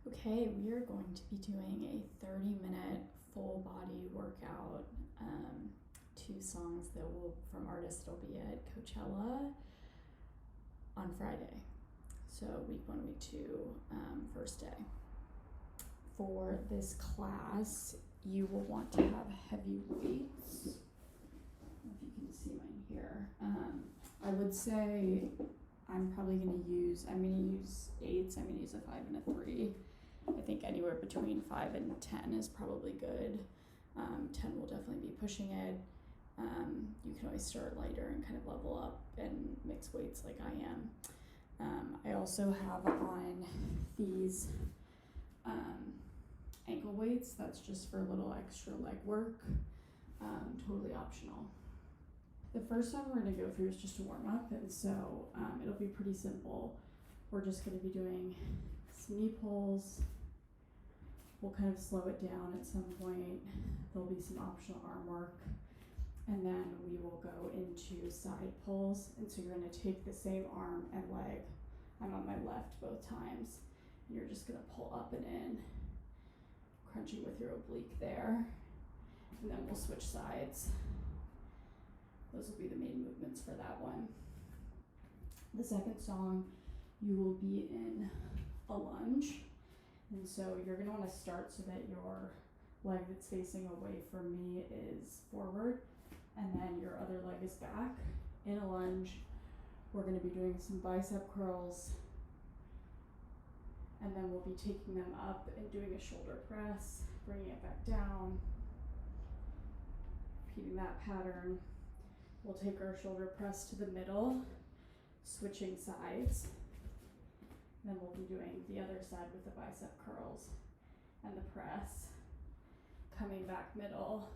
Okay, we are going to be doing a 30-minute full body workout. Two songs that will from artists that'll be at Coachella on Friday. So week 1, week 2, first day. For this class, you will want to have heavy weights. I don't know if you can see mine here. I would say I'm going to use 8s. I'm going to use a 5 and a 3. I think anywhere between 5 and 10 is probably good. 10 will definitely be pushing it. You can always start lighter and kind of level up and mix weights like I am. I also have on these ankle weights. That's just for a little extra leg work. Totally optional. The first song we're going to go through is just a warm up, and so it'll be pretty simple. We're just going to be doing some knee pulls. We'll kind of slow it down at some point. There'll be some optional arm work, and then we will go into side pulls. And so you're going to take the same arm and leg. I'm on my left both times. And you're just going to pull up and in, crunching with your oblique there, and then we'll switch sides. Those will be the main movements for that one. The second song, you will be in a lunge. And so you're going to want to start so that your leg that's facing away from me is forward, and then your other leg is back. In a lunge, we're going to be doing some bicep curls, and then we'll be taking them up and doing a shoulder press, bringing it back down, repeating that pattern. We'll take our shoulder press to the middle, switching sides. Then we'll be doing the other side with the bicep curls and the press, coming back middle,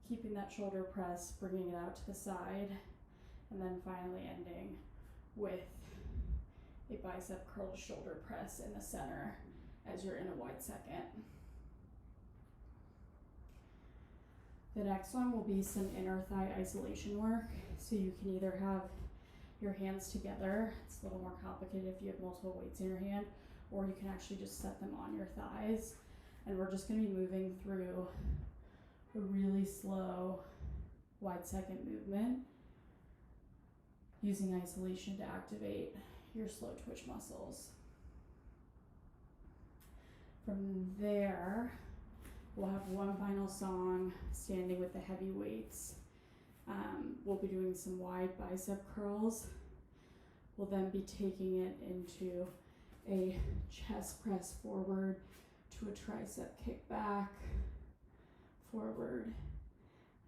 keeping that shoulder press, bringing it out to the side, and then finally ending with a bicep curl shoulder press in the center as you're in a wide second. The next one will be some inner thigh isolation work. So you can either have your hands together. It's a little more complicated if you have multiple weights in your hand, or you can actually just set them on your thighs. And we're just going to be moving through a really slow wide second movement using isolation to activate your slow twitch muscles. From there, we'll have one final song standing with the heavy weights. We'll be doing some wide bicep curls. We'll then be taking it into a chest press forward to a tricep kick back, forward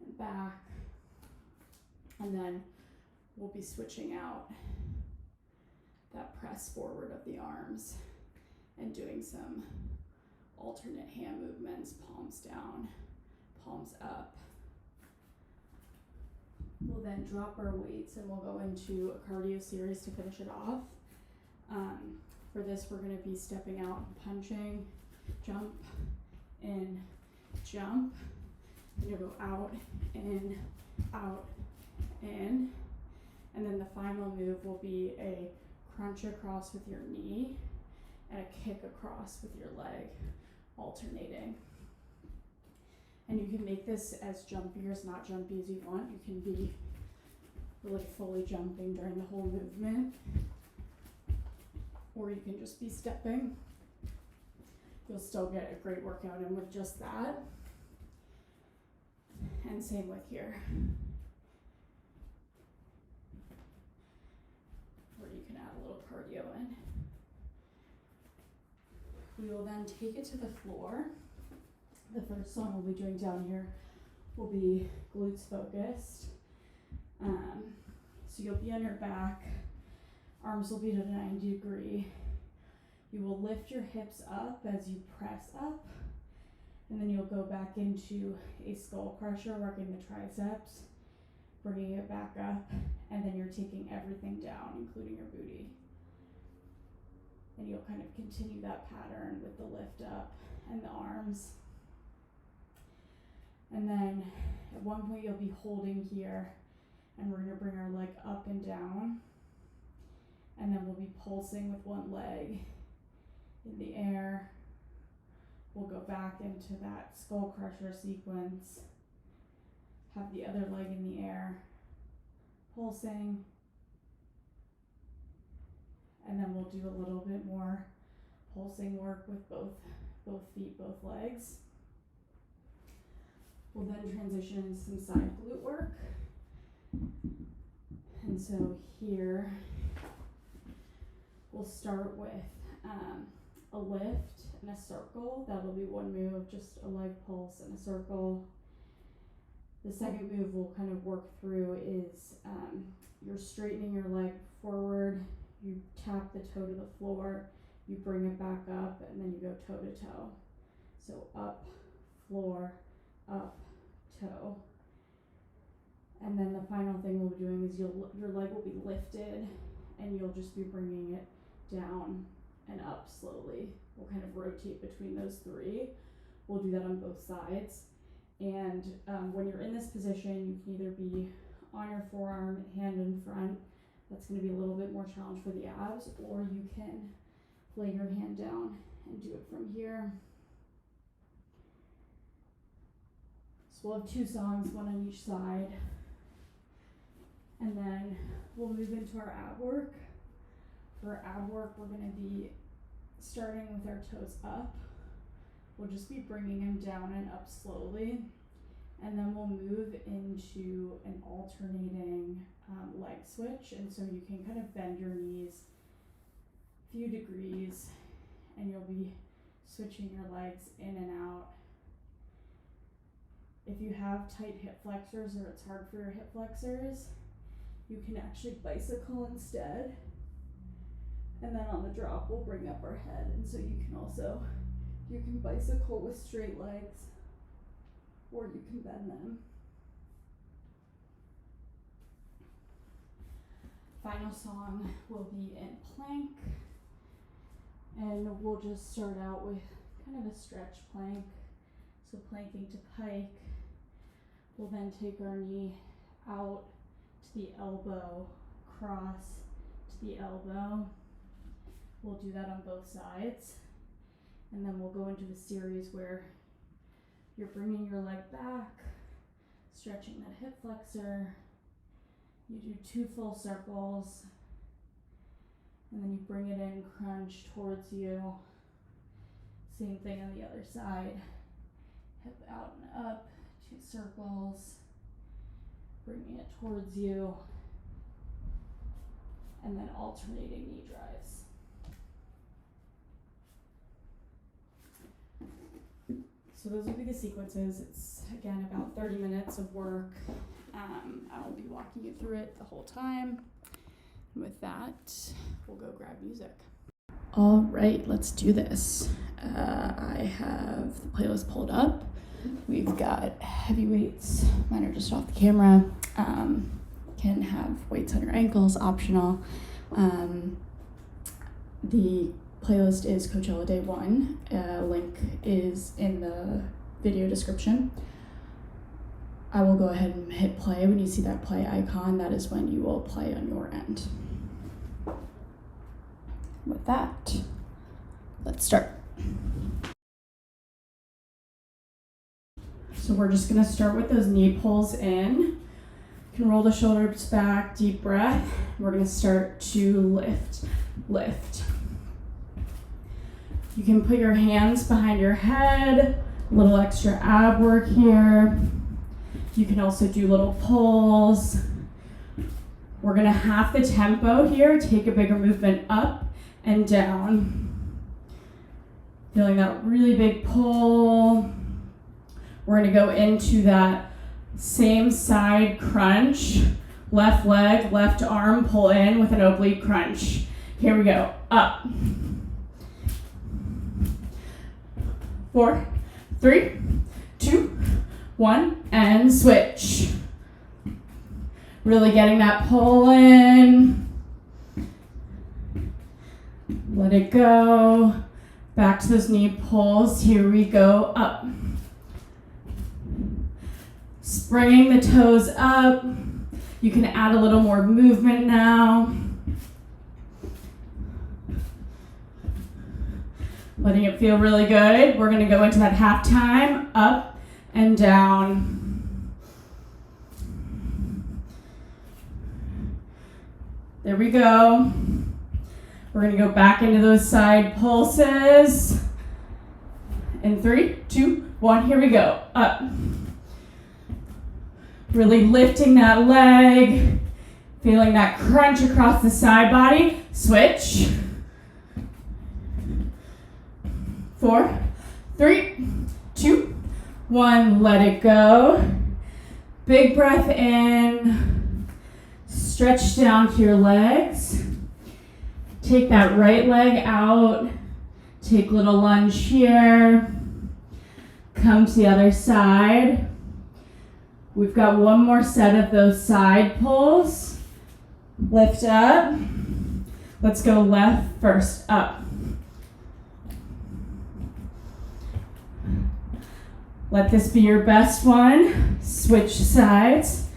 and back. And then we'll be switching out that press forward of the arms and doing some alternate hand movements, palms down, palms up. We'll then drop our weights and we'll go into a cardio series to finish it off. For this, we're going to be stepping out, punching, jump, in, jump. You'll go out, in, in. And then the final move will be a crunch across with your knee and a kick across with your leg, alternating. And you can make this as jumpy or as not jumpy as you want. You can be really fully jumping during the whole movement, or you can just be stepping. You'll still get a great workout in with just that. And same with here, where you can add a little cardio in. We will then take it to the floor. The first song we'll be doing down here will be glutes focused. So you'll be on your back, arms will be at a 90 degree. You will lift your hips up as you press up, and then you'll go back into a skull crusher, working the triceps, bringing it back up, and then you're taking everything down, including your booty. And you'll kind of continue that pattern with the lift up and the arms. And then at one point you'll be holding here, and we're going to bring our leg up and down, and then we'll be pulsing with one leg in the air. We'll go back into that skull crusher sequence. Have the other leg in the air, pulsing. And then we'll do a little bit more pulsing work with both feet, both legs. We'll then transition into some side glute work. And so here, we'll start with a lift and a circle. That'll be one move, just a leg pulse and a circle. The second move we'll kind of work through is you're straightening your leg forward, you tap the toe to the floor, you bring it back up, and then you go toe to toe. So up, floor, up, toe. And then the final thing we'll be doing is your leg will be lifted and you'll just be bringing it down and up slowly. We'll kind of rotate between those three. We'll do that on both sides. And when you're in this position, you can either be on your forearm, hand in front. That's going to be a little bit more challenge for the abs, or you can lay your hand down and do it from here. So we'll have 2 songs, one on each side. And then we'll move into our ab work. For ab work, we're going to be starting with our toes up. We'll just be bringing them down and up slowly. And then we'll move into an alternating leg switch. And so you can kind of bend your knees a few degrees and you'll be switching your legs in and out. If you have tight hip flexors or it's hard for your hip flexors, you can actually bicycle instead. And then on the drop, we'll bring up our head. And so you can bicycle with straight legs, or you can bend them. Final song will be in plank. And we'll just start out with kind of a stretch plank. So planking to pike. We'll then take our knee out to the elbow, cross to the elbow. We'll do that on both sides. And then we'll go into a series where you're bringing your leg back, stretching that hip flexor. You do 2 full circles. And then you bring it in, crunch towards you. Same thing on the other side. Hip out and up, 2 circles. Bringing it towards you. And then alternating knee drives. So those will be the sequences. It's, again, about 30 minutes of work. I will be walking you through it the whole time. And with that, we'll go grab music. All right, let's do this. I have the playlist pulled up. We've got heavy weights. Mine are just off the camera. Can have weights on your ankles, optional. The playlist is Coachella Day 1. Link is in the video description. I will go ahead and hit play. When you see that play icon, that is when you will play on your end. With that, let's start. So we're just gonna start with those knee pulls in. You can roll the shoulders back, deep breath. We're gonna start to lift. You can put your hands behind your head, a little extra ab work here. You can also do little pulls. We're gonna half the tempo here, take a bigger movement up and down. Feeling that really big pull. We're gonna go into that same side crunch. Left leg, left arm, pull in with an oblique crunch. Here we go, up. 4, 3, 2, 1, and switch. Really getting that pull in. Let it go. Back to those knee pulls. Here we go, up. Bringing the toes up. You can add a little more movement now. letting it feel really good. We're gonna go into that half time, up and down. There we go. We're gonna go back into those side pulses. In 3, 2, 1, here we go, up. Really lifting that leg, feeling that crunch across the side body. Switch. 4, 3, 2, 1, let it go. Big breath in, stretch down to your legs. Take that right leg out, take a little lunge here. Come to the other side. We've got one more set of those side pulls. Lift up. Let's go left first, up. Let this be your best one. Switch sides.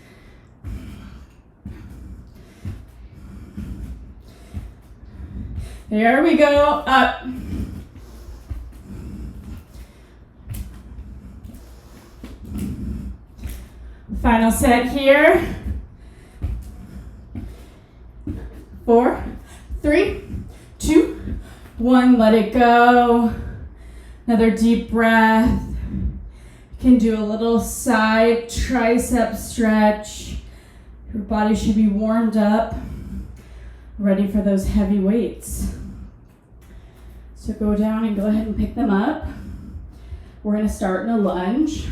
There we go, up. Final set here. 4, 3, 2, 1, let it go. Another deep breath. You can do a little side tricep stretch. Your body should be warmed up, ready for those heavy weights. So go down and go ahead and pick them up. We're gonna start in a lunge.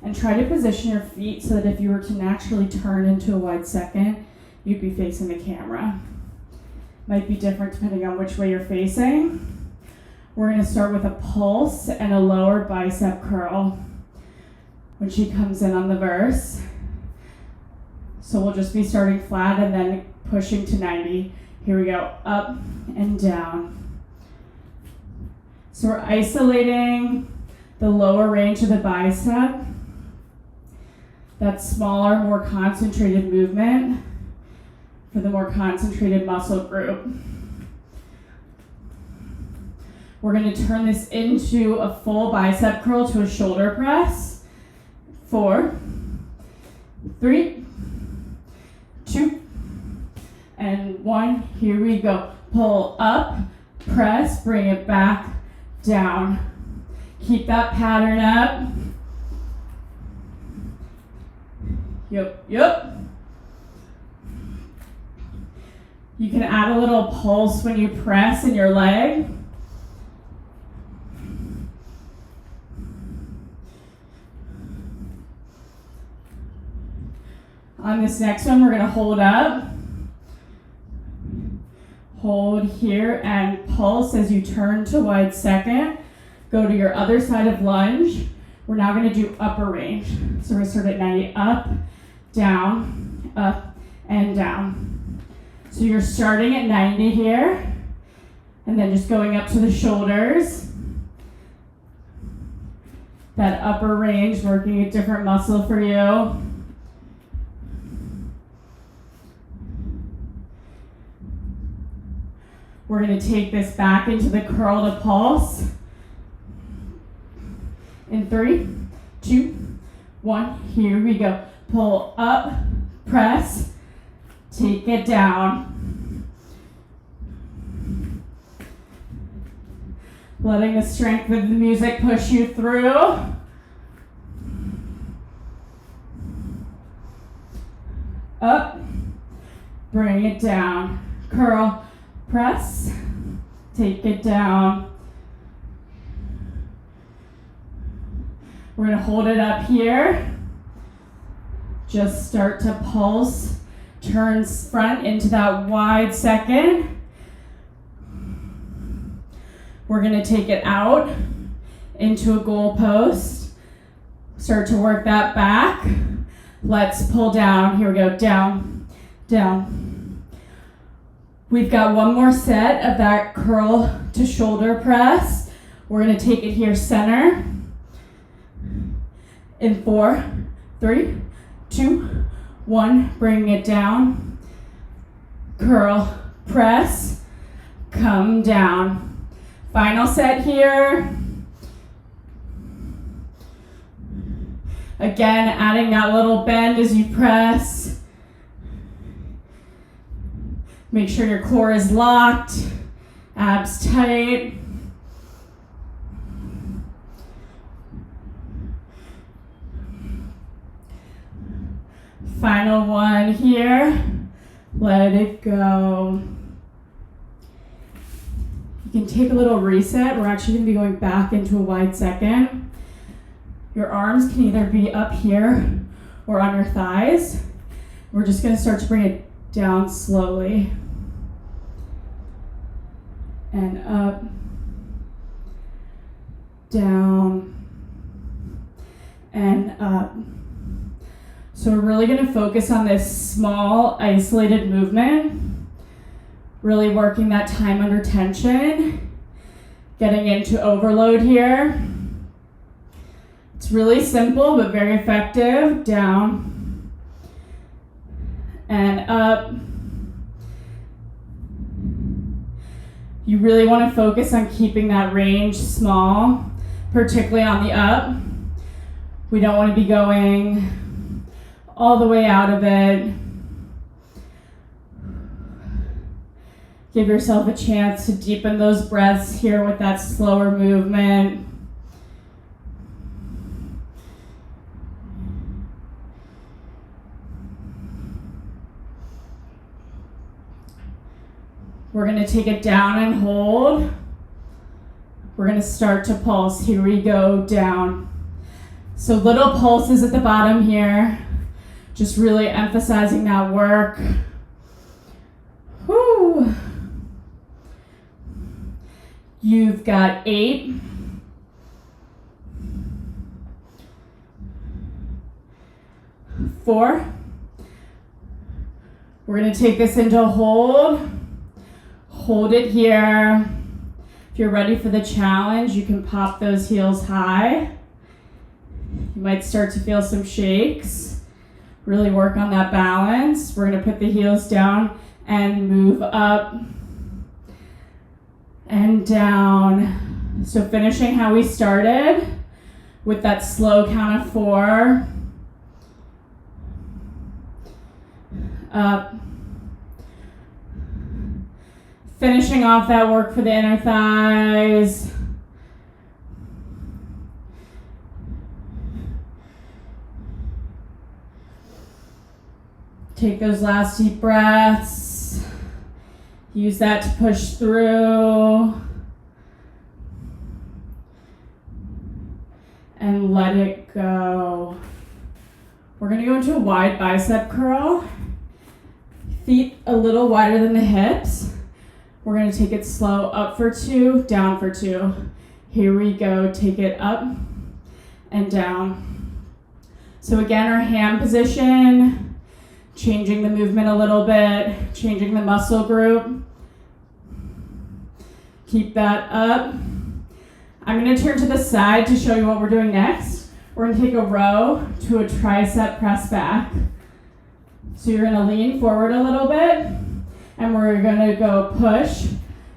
And try to position your feet so that if you were to naturally turn into a wide second, you'd be facing the camera. Might be different depending on which way you're facing. We're gonna start with a pulse and a lower bicep curl when she comes in on the verse. So we'll just be starting flat and then pushing to 90. Here we go, up and down. So we're isolating the lower range of the bicep. That smaller, more concentrated movement for the more concentrated muscle group. We're gonna turn this into a full bicep curl to a shoulder press. 4, 3, 2, and 1. Here we go. Pull up, press, bring it back, down. Keep that pattern up. Yep. You can add a little pulse when you press in your leg. On this next one, we're gonna hold up. Hold here and pulse as you turn to wide second. Go to your other side of lunge. We're now gonna do upper range. So we're gonna start at 90, up, and down. So you're starting at 90 here, and then just going up to the shoulders. That upper range, working a different muscle for you. We're gonna take this back into the curl to pulse. In 3, 2, 1, here we go. Pull up, press, take it down. Letting the strength of the music push you through. Up, bring it down. Curl, press, take it down. We're gonna hold it up here. Just start to pulse, turns front into that wide second. We're gonna take it out into a goal post. Start to work that back. Let's pull down. Here we go, down, down. We've got one more set of that curl to shoulder press. We're gonna take it here center. In 4, 3, 2, 1, bring it down. Curl, press, come down. Final set here. Again, adding that little bend as you press. Make sure your core is locked, abs tight. Final one here. Let it go. You can take a little reset. We're actually going to be going back into a wide second. Your arms can either be up here or on your thighs. We're just going to start to bring it down slowly. And up, down, and up. So we're really going to focus on this small, isolated movement. Really working that time under tension. Getting into overload here. It's really simple, but very effective. Down and up. You really want to focus on keeping that range small, particularly on the up. We don't want to be going all the way out of it. Give yourself a chance to deepen those breaths here with that slower movement. We're going to take it down and hold. We're going to start to pulse. Here we go, down. So little pulses at the bottom here. Just really emphasizing that work. Whew. You've got 8. 4. We're going to take this into hold. Hold it here. If you're ready for the challenge, you can pop those heels high. You might start to feel some shakes. Really work on that balance. We're going to put the heels down and move up and down. So finishing how we started with that slow count of 4. Up. Finishing off that work for the inner thighs. Take those last deep breaths. Use that to push through. And let it go. We're going to go into a wide bicep curl. Feet a little wider than the hips. We're going to take it slow, up for 2, down for 2. Here we go, take it up and down. So again, our hand position, changing the movement a little bit, changing the muscle group. Keep that up. I'm going to turn to the side to show you what we're doing next. We're going to take a row to a tricep press back. So you're going to lean forward a little bit. And we're going to go push,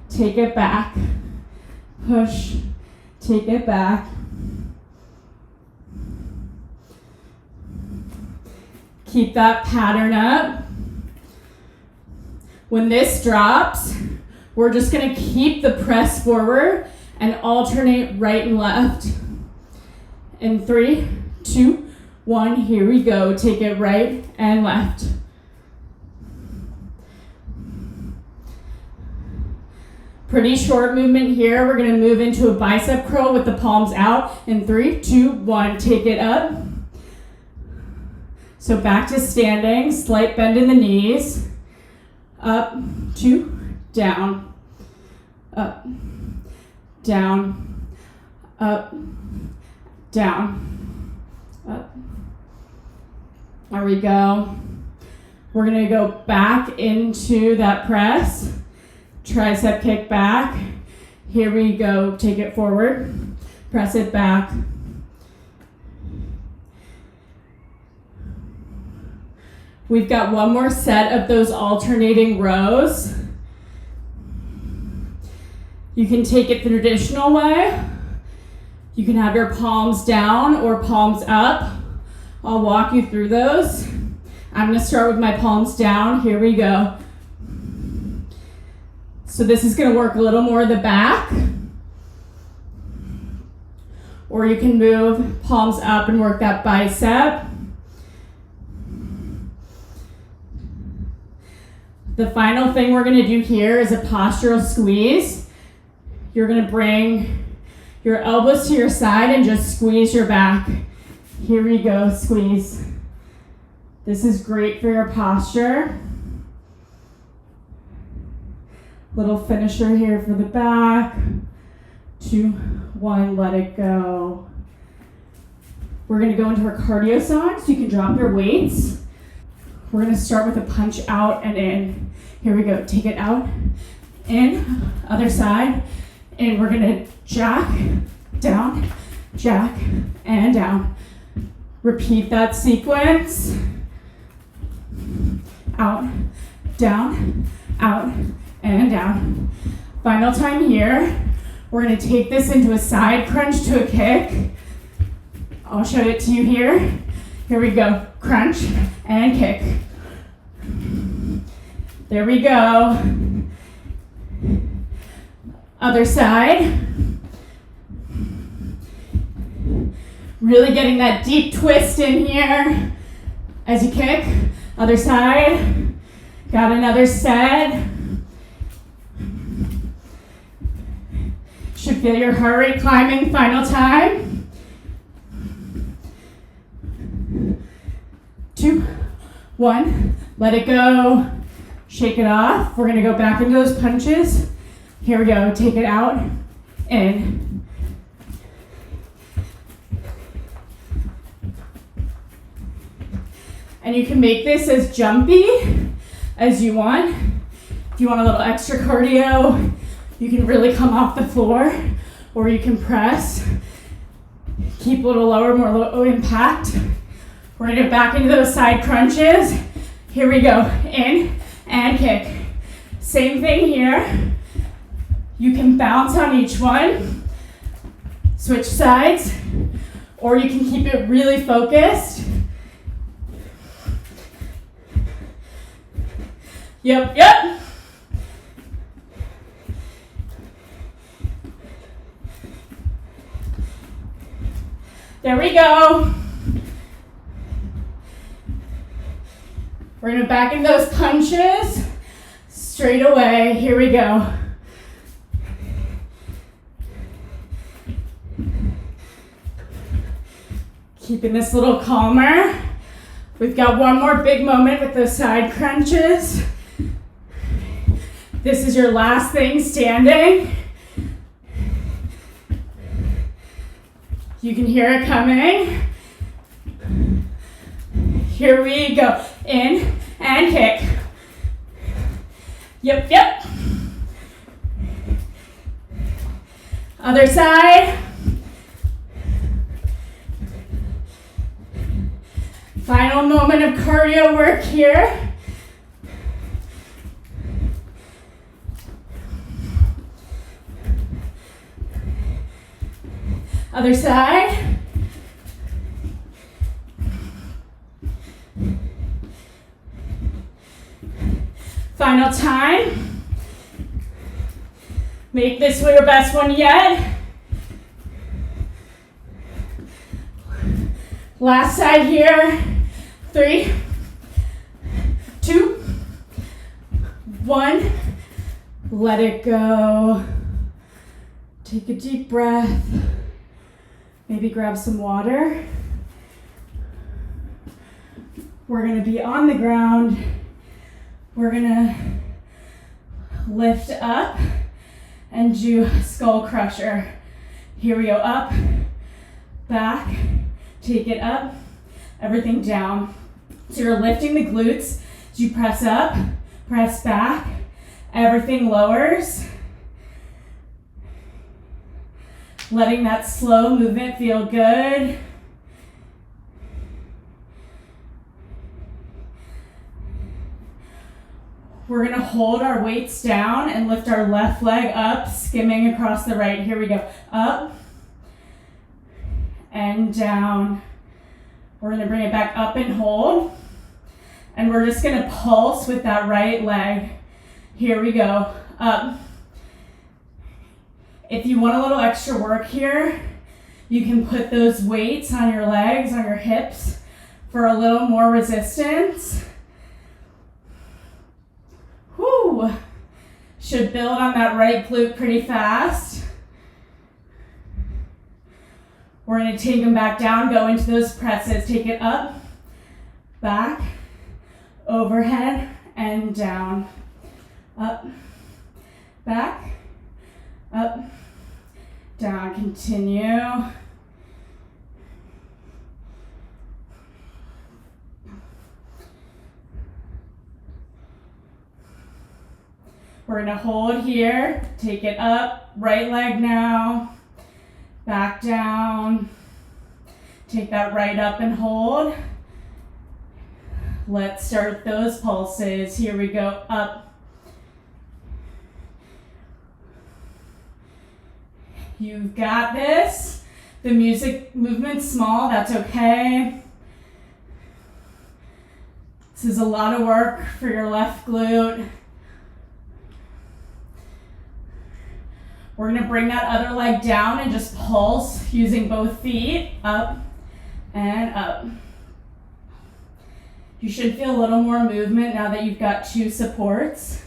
take it back, push, take it back. Keep that pattern up. When this drops, we're just going to keep the press forward and alternate right and left. In 3, 2, 1, here we go. Take it right and left. Pretty short movement here. We're going to move into a bicep curl with the palms out. In 3, 2, 1, take it up. So back to standing, slight bend in the knees. Up, 2, down, up, down, up, down, up. There we go. We're going to go back into that press. Tricep kick back. Here we go. Take it forward. Press it back. We've got one more set of those alternating rows. You can take it the traditional way. You can have your palms down or palms up. I'll walk you through those. I'm gonna start with my palms down. Here we go. So this is gonna work a little more the back. Or you can move palms up and work that bicep. The final thing we're gonna do here is a postural squeeze. You're gonna bring your elbows to your side and just squeeze your back. Here we go, squeeze. This is great for your posture. Little finisher here for the back. 2, 1, let it go. We're gonna go into our cardio song, so you can drop your weights. We're gonna start with a punch out and in. Here we go, take it out, in, other side, and we're gonna jack, down, and down. Repeat that sequence. Out, down, and down. Final time here. We're gonna take this into a side crunch to a kick. I'll show it to you here. Here we go, crunch and kick. There we go. Other side. Really getting that deep twist in here as you kick. Other side. Got another set. Should feel your heart rate climbing. Final time. 2, 1, let it go. Shake it off. We're gonna go back into those punches. Here we go, take it out, in. And you can make this as jumpy as you want. If you want a little extra cardio, you can really come off the floor, or you can press. Keep a little lower, more low impact. We're gonna get back into those side crunches. Here we go, in and kick. Same thing here. You can bounce on each one. Switch sides, or you can keep it really focused. Yep. There we go. We're gonna back in those punches straight away. Here we go. Keeping this a little calmer. We've got one more big moment with those side crunches. This is your last thing standing. You can hear it coming. Here we go. In and kick. Yep. Other side. Final moment of cardio work here. Other side. Final time. Make this your best one yet. Last side here. 3, 2, 1. Let it go. Take a deep breath. Maybe grab some water. We're gonna be on the ground. We're gonna lift up and do skull crusher. Here we go, up, back, take it up, everything down. So you're lifting the glutes as you press up, press back, everything lowers. Letting that slow movement feel good. We're gonna hold our weights down and lift our left leg up, skimming across the right. Here we go. Up and down. We're gonna bring it back up and hold. And we're just gonna pulse with that right leg. Here we go. Up. If you want a little extra work here, you can put those weights on your legs, on your hips, for a little more resistance. Whoo! Should build on that right glute pretty fast. We're gonna take them back down, go into those presses. Take it up, back, overhead, and down. Up, back, up, down. Continue. We're gonna hold here, take it up, right leg now, back down, take that right up and hold. Let's start those pulses. Here we go, up. You've got this. The music movement's small, that's okay. This is a lot of work for your left glute. We're gonna bring that other leg down and just pulse using both feet, up and up. You should feel a little more movement now that you've got two supports.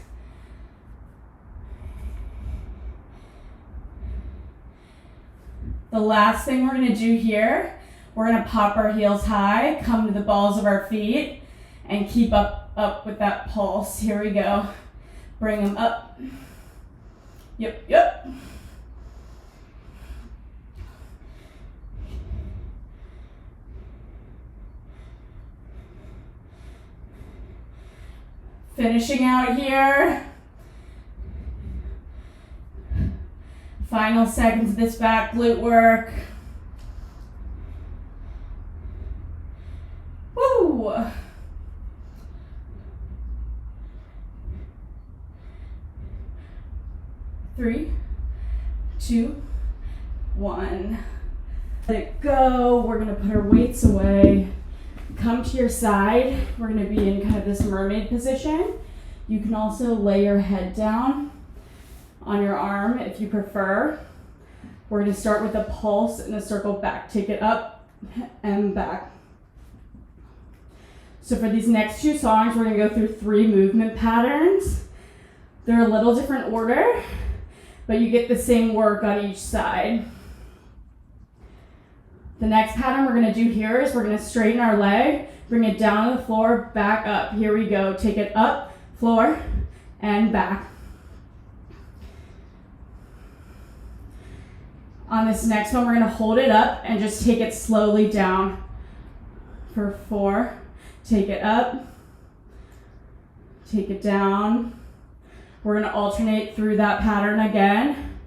The last thing we're gonna do here, we're gonna pop our heels high, come to the balls of our feet, and keep up with that pulse. Here we go. Bring them up. Yep, yep. Finishing out here. Final seconds of this back glute work. Woo! Three, two, one. Let it go. We're gonna put our weights away. Come to your side. We're gonna be in kind of this mermaid position. You can also lay your head down on your arm if you prefer. We're gonna start with a pulse and a circle back. Take it up and back. So for these next two songs, we're gonna go through 3 movement patterns. They're a little different order, but you get the same work on each side. The next pattern we're gonna do here is we're gonna straighten our leg, bring it down to the floor, back up. Here we go. Take it up, floor, and back. On this next one, we're gonna hold it up and just take it slowly down. For 4, take it up, take it down. We're gonna alternate through that pattern again.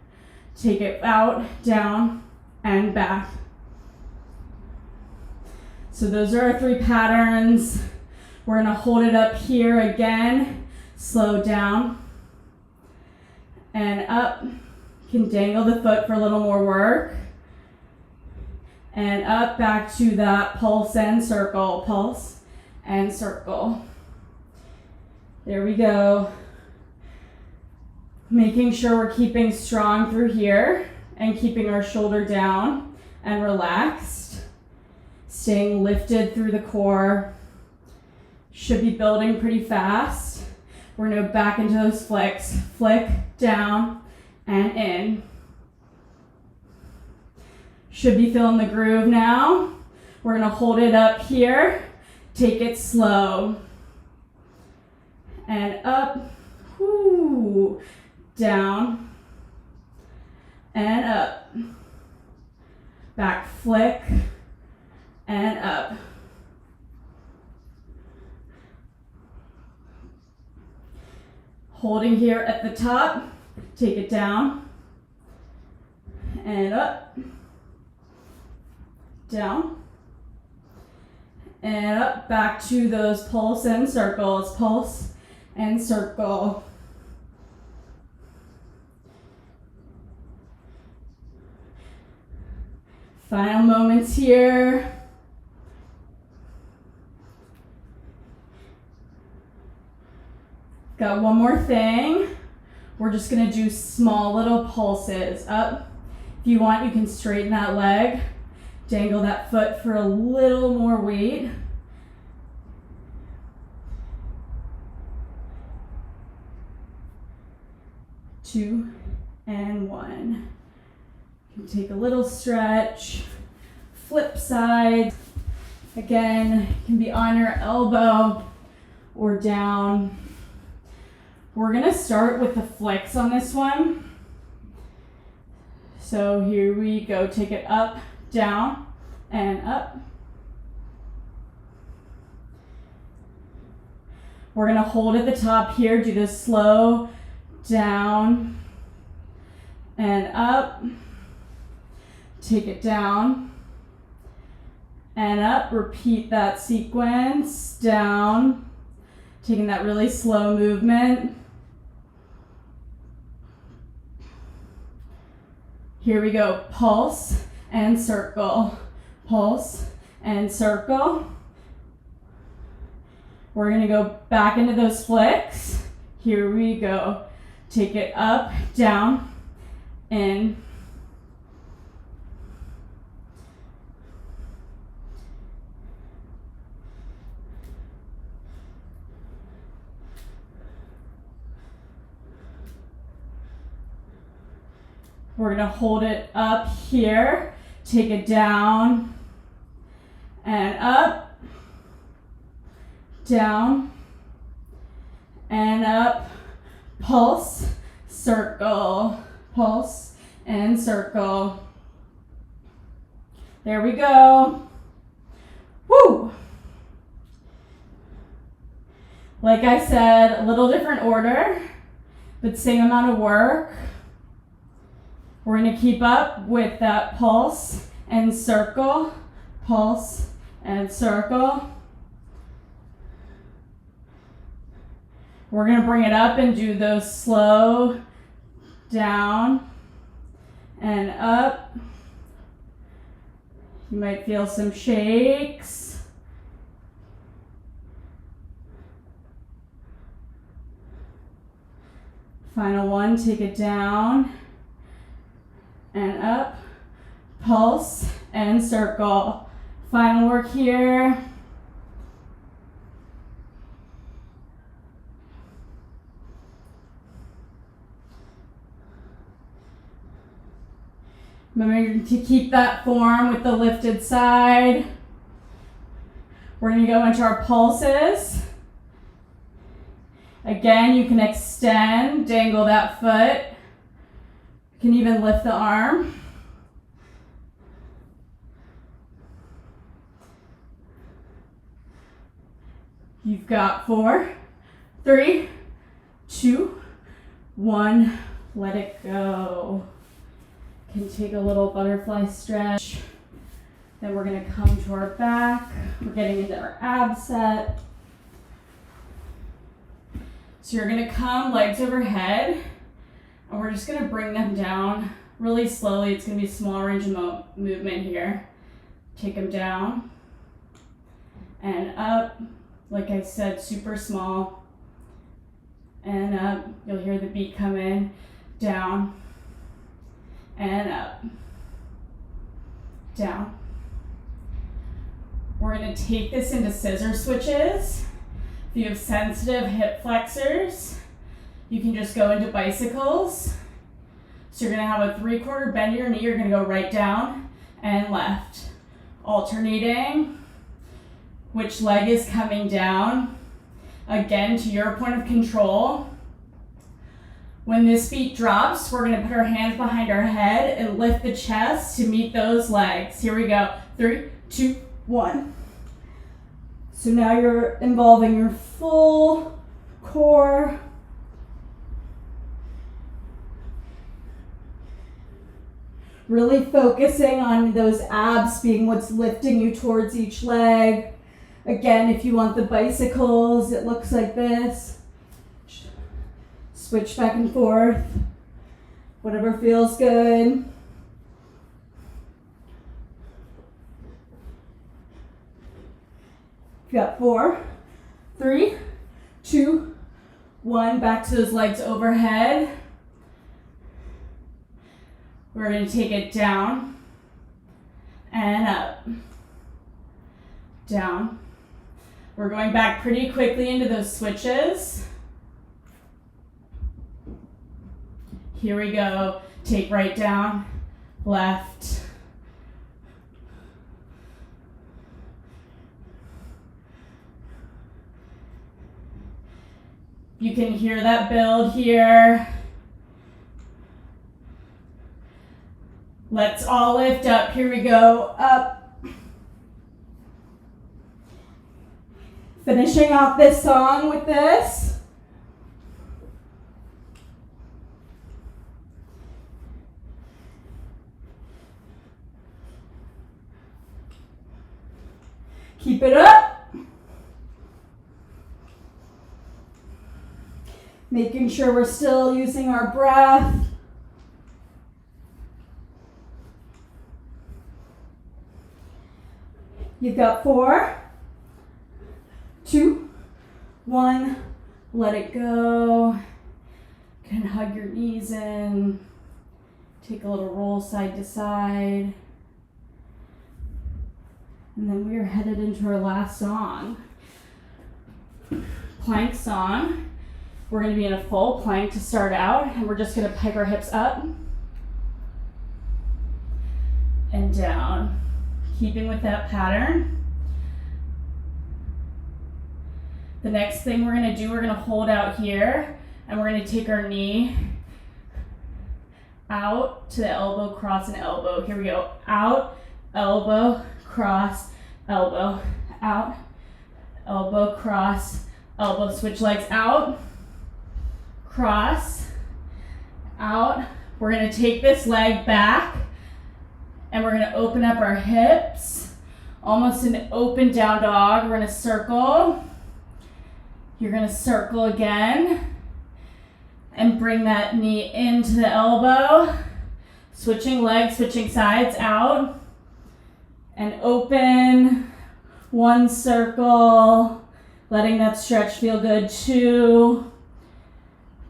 Take it out, down, and back. So those are our 3 patterns. We're gonna hold it up here again, slow down, and up. You can dangle the foot for a little more work. And up, back to that pulse and circle, pulse and circle. There we go. Making sure we're keeping strong through here and keeping our shoulder down and relaxed. Staying lifted through the core. Should be building pretty fast. We're gonna go back into those flicks. Flick, down, and in. Should be feeling the groove now. We're gonna hold it up here. Take it slow. And up, whoo, down, and up. Back flick, and up. Holding here at the top, take it down, and up, down, and up, back to those pulse and circles, pulse and circle. Final moments here. Got one more thing. We're just gonna do small little pulses up. If you want, you can straighten that leg, dangle that foot for a little more weight. Two and one. You can take a little stretch, flip side. Again, you can be on your elbow or down. We're gonna start with the flicks on this one. So here we go, take it up, down, and up. We're gonna hold at the top here, do this slow, down, and up. Take it down, and up. Repeat that sequence, down, taking that really slow movement. Here we go, pulse and circle, pulse and circle. We're gonna go back into those flicks. Here we go. Take it up, down, in. We're gonna hold it up here, take it down, and up, down, and up, pulse, circle, pulse, and circle. There we go. Woo! Like I said, a little different order, but same amount of work. We're gonna keep up with that pulse and circle, pulse and circle. We're gonna bring it up and do those slow down and up. You might feel some shakes. Final one, take it down and up, pulse and circle. Final work here. Remember to keep that form with the lifted side. We're gonna go into our pulses. Again, you can extend, dangle that foot. You can even lift the arm. You've got 4, 3, 2, 1. Let it go. Can take a little butterfly stretch. Then we're gonna come to our back. We're getting into our ab set. So you're gonna come legs overhead, and we're just gonna bring them down really slowly. It's gonna be a small range of movement here. Take them down and up. Like I said, super small. And up. You'll hear the beat come in. Down and up. Down. We're gonna take this into scissor switches. If you have sensitive hip flexors, you can just go into bicycles. So you're gonna have a 3/4 bend in your knee. You're gonna go right down and left. Alternating which leg is coming down. Again, to your point of control. When this beat drops, we're gonna put our hands behind our head and lift the chest to meet those legs. Here we go. 3, 2, 1. So now you're involving your full core. Really focusing on those abs being what's lifting you towards each leg. Again, if you want the bicycles, it looks like this. Switch back and forth, whatever feels good. You got 4, 3, 2, 1. Back to those legs overhead. We're going to take it down and up, down. We're going back pretty quickly into those switches. Here we go. Take right down, left. You can hear that build here. Let's all lift up. Here we go. Up. Finishing off this song with this. Keep it up. Making sure we're still using our breath. You've got 4, 2, 1. Let it go. Can hug your knees in. Take a little roll side to side. And then we are headed into our last song. Plank song. We're going to be in a full plank to start out, and we're just going to pike our hips up and down, keeping with that pattern. The next thing we're going to do, we're going to hold out here, and we're going to take our knee out to the elbow, cross and elbow. Here we go. Out, elbow, cross, elbow. Out, elbow, cross, elbow. Switch legs out. Cross, out. We're going to take this leg back and we're going to open up our hips, almost an open down dog. We're going to circle. You're going to circle again and bring that knee into the elbow. Switching legs, switching sides, out and open. 1 circle, letting that stretch feel good. 2.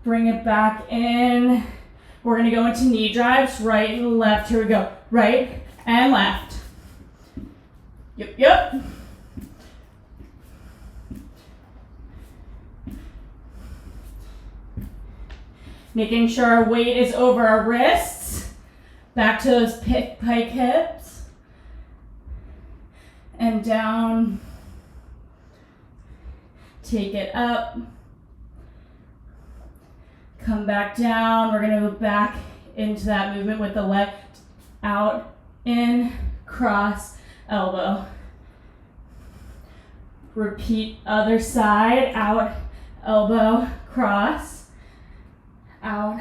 Bring it back in. We're going to go into knee drives, right and left. Here we go. Right and left. Yep, yep. Making sure our weight is over our wrists. Back to those pike hips. And down. Take it up. Come back down. We're going to move back into that movement with the leg out, in, cross, elbow. Repeat other side. Out, elbow, cross. Out,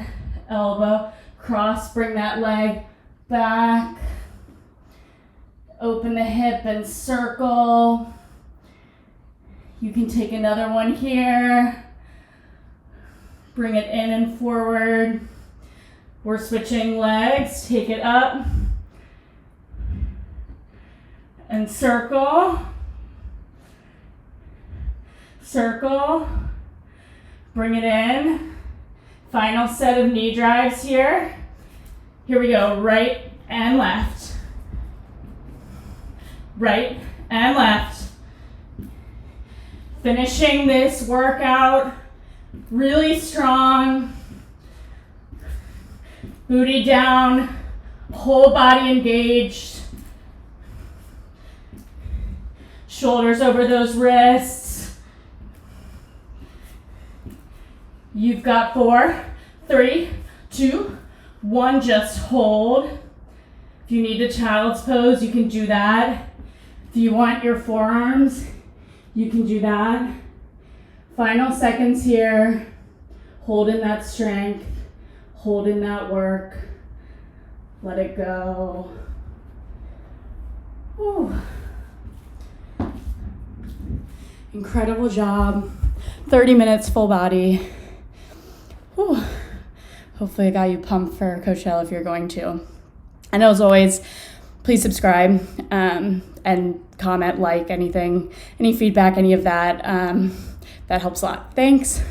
elbow, cross. Bring that leg back. Open the hip and circle. You can take another one here. Bring it in and forward. We're switching legs. Take it up. And circle. Circle. Bring it in. Final set of knee drives here. Here we go. Right and left. Right and left. Finishing this workout really strong. Booty down, whole body engaged. Shoulders over those wrists. You've got 4, 3, 2, 1. Just hold. If you need a child's pose, you can do that. If you want your forearms, you can do that. Final seconds here. Hold in that strength. Hold in that work. Let it go. Whew. Incredible job. 30 minutes full body. Whew. Hopefully I got you pumped for Coachella if you're going to. And as always, please subscribe and comment, like anything, any feedback, any of that. That helps a lot. Thanks.